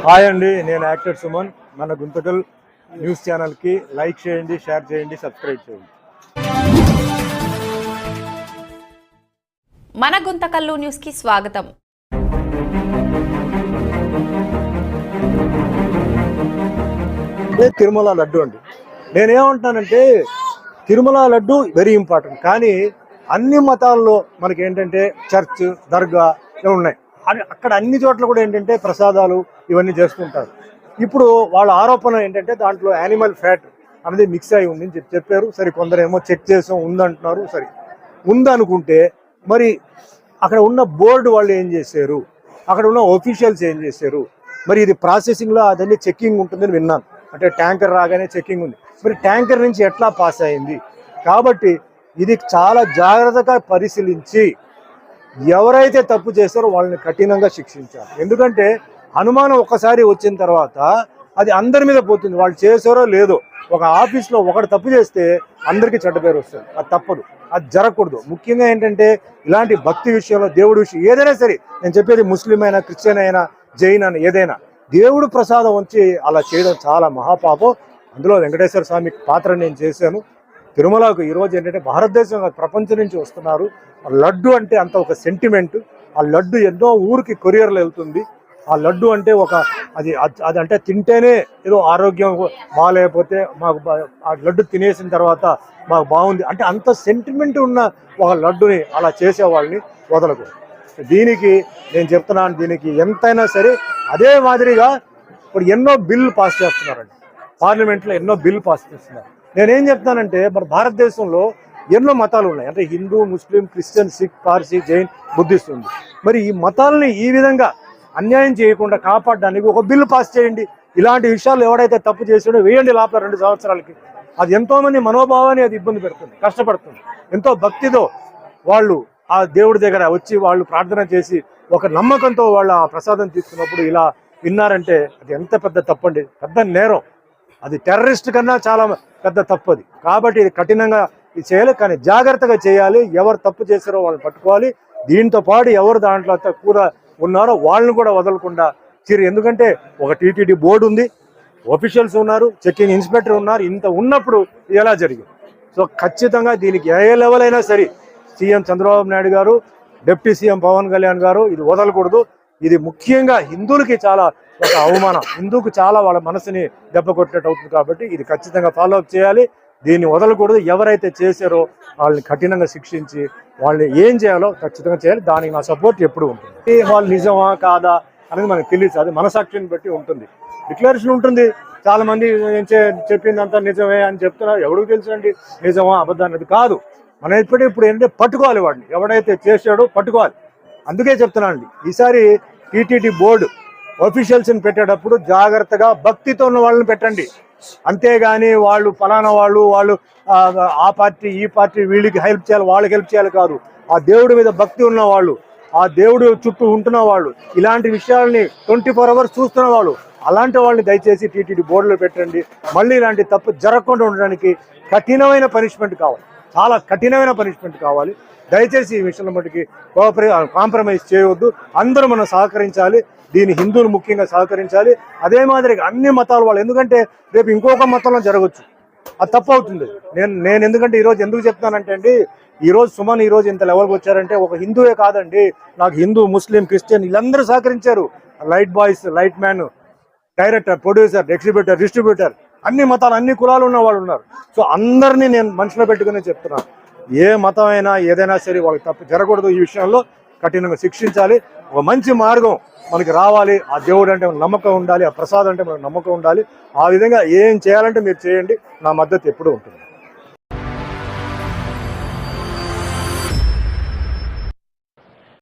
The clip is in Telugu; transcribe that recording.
హాయ్ అండి, నేను యాక్టర్ సుమన్. మన గుంతకల్ న్యూస్ ఛానల్కి లైక్ చేయండి, షేర్ చేయండి, సబ్స్క్రైబ్ చేయండి. మన గుంతకల్లు న్యూస్కి స్వాగతం. తిరుమల లడ్డు అండి. నేనేమంటానంటే తిరుమల లడ్డు వెరీ ఇంపార్టెంట్. కానీ అన్ని మతాల్లో మనకి ఏంటంటే చర్చ్, దర్గా ఉన్నాయి. అక్కడ అన్ని చోట్ల కూడా ఏంటంటే ప్రసాదాలు ఇవన్నీ చేస్తుంటారు. ఇప్పుడు వాళ్ళ ఆరోపణ ఏంటంటే దాంట్లో యానిమల్ ఫ్యాట్ అనేది మిక్స్ అయి ఉంది అని చెప్పారు. సరే, కొందరేమో చెక్ చేసాం ఉందంటున్నారు. సరే, ఉందనుకుంటే మరి అక్కడ ఉన్న బోర్డు వాళ్ళు ఏం చేశారు, అక్కడ ఉన్న ఒఫీషియల్స్ ఏం చేశారు? మరి ఇది ప్రాసెసింగ్లో అదన్నీ చెక్కింగ్ ఉంటుందని విన్నాను. అంటే ట్యాంకర్ రాగానే చెక్కింగ్ ఉంది. మరి ట్యాంకర్ నుంచి ఎట్లా పాస్ అయింది? కాబట్టి ఇది చాలా జాగ్రత్తగా పరిశీలించి ఎవరైతే తప్పు చేస్తారో వాళ్ళని కఠినంగా శిక్షించాలి. ఎందుకంటే అనుమానం ఒక్కసారి వచ్చిన తర్వాత అది అందరి మీద పోతుంది. వాళ్ళు చేసారో లేదో. ఒక ఆఫీస్లో ఒకటి తప్పు చేస్తే అందరికీ చెడ్డ పేరు వస్తుంది. అది తప్పదు, అది జరగకూడదు. ముఖ్యంగా ఏంటంటే ఇలాంటి భక్తి విషయంలో, దేవుడి విషయం ఏదైనా సరే, నేను చెప్పేది ముస్లిం అయినా, క్రిస్టియన్ అయినా, జైన్ అయినా, ఏదైనా దేవుడు ప్రసాదం వచ్చి అలా చేయడం చాలా మహాపాపం. అందులో వెంకటేశ్వర స్వామి పాత్ర నేను చేశాను. తిరుమలకు ఈరోజు ఏంటంటే భారతదేశం, ప్రపంచం నుంచి వస్తున్నారు. లడ్డు అంటే అంత ఒక సెంటిమెంట్. ఆ లడ్డు ఎన్నో ఊరికి కొరియర్లు వెళ్తుంది. ఆ లడ్డు అంటే ఒక అది అంటే తింటేనే ఏదో ఆరోగ్యం బాగాలేకపోతే మాకు ఆ లడ్డు తినేసిన తర్వాత మాకు బాగుంది అంటే అంత సెంటిమెంట్ ఉన్న ఒక లడ్డుని అలా చేసేవాళ్ళని వదలకూడదు. దీనికి నేను చెప్తున్నాను, దీనికి ఎంతైనా సరే. అదే మాదిరిగా ఇప్పుడు ఎన్నో బిల్లు పాస్ చేస్తున్నారండి, పార్లమెంట్లో ఎన్నో బిల్లు పాస్ చేస్తున్నారు. నేనేం చెప్తానంటే మన భారతదేశంలో ఎన్నో మతాలు ఉన్నాయి. అంటే Hindu, Muslim, Christian, Sikh, Parsi, Jain, Buddhist ఉంది. మరి ఈ మతాలని ఈ విధంగా అన్యాయం చేయకుండా కాపాడడానికి ఒక బిల్లు పాస్ చేయండి. ఇలాంటి విషయాలు ఎవడైతే తప్పు చేసాడో వేయండి లోపల 2 సంవత్సరాలకి. అది ఎంతోమంది మనోభావాన్ని అది ఇబ్బంది పెడుతుంది, కష్టపడుతుంది. ఎంతో భక్తితో వాళ్ళు ఆ దేవుడి దగ్గర వచ్చి వాళ్ళు ప్రార్థన చేసి ఒక నమ్మకంతో వాళ్ళ ప్రసాదం తీసుకున్నప్పుడు ఇలా విన్నారంటే అది ఎంత పెద్ద తప్పండి, పెద్ద నేరం. అది టెర్రరిస్ట్ కన్నా చాలా పెద్ద తప్పది. కాబట్టి ఇది కఠినంగా ఇది చేయాలి, కానీ జాగ్రత్తగా చేయాలి. ఎవరు తప్పు చేశారో వాళ్ళని పట్టుకోవాలి. దీంతో పాటు ఎవరు దాంట్లో కూడా ఉన్నారో వాళ్ళని కూడా వదలకుండా ఎందుకంటే ఒక టీటీడీ బోర్డు ఉంది, ఆఫీషియల్స్ ఉన్నారు, చెక్కింగ్ ఇన్స్పెక్టర్ ఉన్నారు. ఇంత ఉన్నప్పుడు ఎలా జరిగింది? సో ఖచ్చితంగా దీనికి ఏ లెవెల్ అయినా సరే సీఎం చంద్రబాబు నాయుడు గారు, డిప్యూటీ సీఎం పవన్ కళ్యాణ్ గారు ఇది వదలకూడదు. ఇది ముఖ్యంగా హిందువులకి చాలా ఒక అవమానం, హిందూకు చాలా వాళ్ళ మనసుని దెబ్బ కొట్టినట్టు అవుతుంది. కాబట్టి ఇది ఖచ్చితంగా ఫాలో అప్ చేయాలి, దీన్ని వదలకూడదు. ఎవరైతే చేశారో వాళ్ళని కఠినంగా శిక్షించి వాళ్ళని ఏం చేయాలో ఖచ్చితంగా చేయాలి. దానికి నా సపోర్ట్ ఎప్పుడు ఉంటుంది. వాళ్ళు నిజమా కాదా అనేది మనకు తెలియదు, అది మనసాక్షిని బట్టి ఉంటుంది. డిక్లరేషన్ ఉంటుంది, చాలా మంది చెప్పిందంతా నిజమే అని చెప్తున్నారు. ఎవరికి తెలుసండి నిజమా అబద్ధం అనేది? కాదు. మనం ఇప్పుడు ఏంటంటే పట్టుకోవాలి, వాడిని ఎవడైతే చేశాడో పట్టుకోవాలి. అందుకే చెప్తున్నానండి, ఈసారి టీటీడీ బోర్డు ఆఫీషియల్స్ని పెట్టేటప్పుడు జాగ్రత్తగా భక్తితో ఉన్న వాళ్ళని పెట్టండి. అంతేగాని వాళ్ళు ఫలానా వాళ్ళు ఆ పార్టీ ఈ పార్టీ వీళ్ళకి హెల్ప్ చేయాలి, వాళ్ళకి హెల్ప్ చేయాలి కాదు. ఆ దేవుడి మీద భక్తి ఉన్న వాళ్ళు, ఆ దేవుడు చుట్టూ ఉంటున్న వాళ్ళు, ఇలాంటి విషయాల్ని 24 hours చూస్తున్న వాళ్ళు, అలాంటి వాళ్ళని దయచేసి టీటీడీ బోర్డులో పెట్టండి. మళ్ళీ ఇలాంటి తప్పు జరగకుండా ఉండడానికి కఠినమైన పనిష్మెంట్ కావాలి, చాలా కఠినమైన పనిష్మెంట్ కావాలి. దయచేసి ఈ విషయంలో మటుకి కాంప్రమైజ్ చేయవద్దు. అందరూ మనం సహకరించాలి. దీని హిందువులు ముఖ్యంగా సహకరించాలి. అదే మాదిరిగా అన్ని మతాల వాళ్ళు, ఎందుకంటే రేపు ఇంకొక మతంలో జరగచ్చు, అది తప్పు అవుతుంది. నేను ఎందుకంటే ఈరోజు ఎందుకు చెప్తానంటే అండి, ఈరోజు సుమన్ ఈరోజు ఇంత లెవెల్కి వచ్చారంటే ఒక హిందువే కాదండి, నాకు హిందూ, ముస్లిం, క్రిస్టియన్ వీళ్ళందరూ సహకరించారు. Light boys, light man, director, producer, exhibitor, distributor, అన్ని మతాలు, అన్ని కులాలు ఉన్న వాళ్ళు ఉన్నారు. సో అందరినీ నేను మనసులో పెట్టుకునే చెప్తున్నాను, ఏ మతం అయినా ఏదైనా సరే వాళ్ళకి తప్పు జరగకూడదు. ఈ విషయంలో కఠినంగా శిక్షించాలి. ఒక మంచి మార్గం మనకి రావాలి. ఆ దేవుడు అంటే మనకు నమ్మకం ఉండాలి, ఆ ప్రసాదం అంటే మనకు నమ్మకం ఉండాలి. ఆ విధంగా ఏం చేయాలంటే మీరు చేయండి, నా మద్దతు ఎప్పుడూ ఉంటుంది.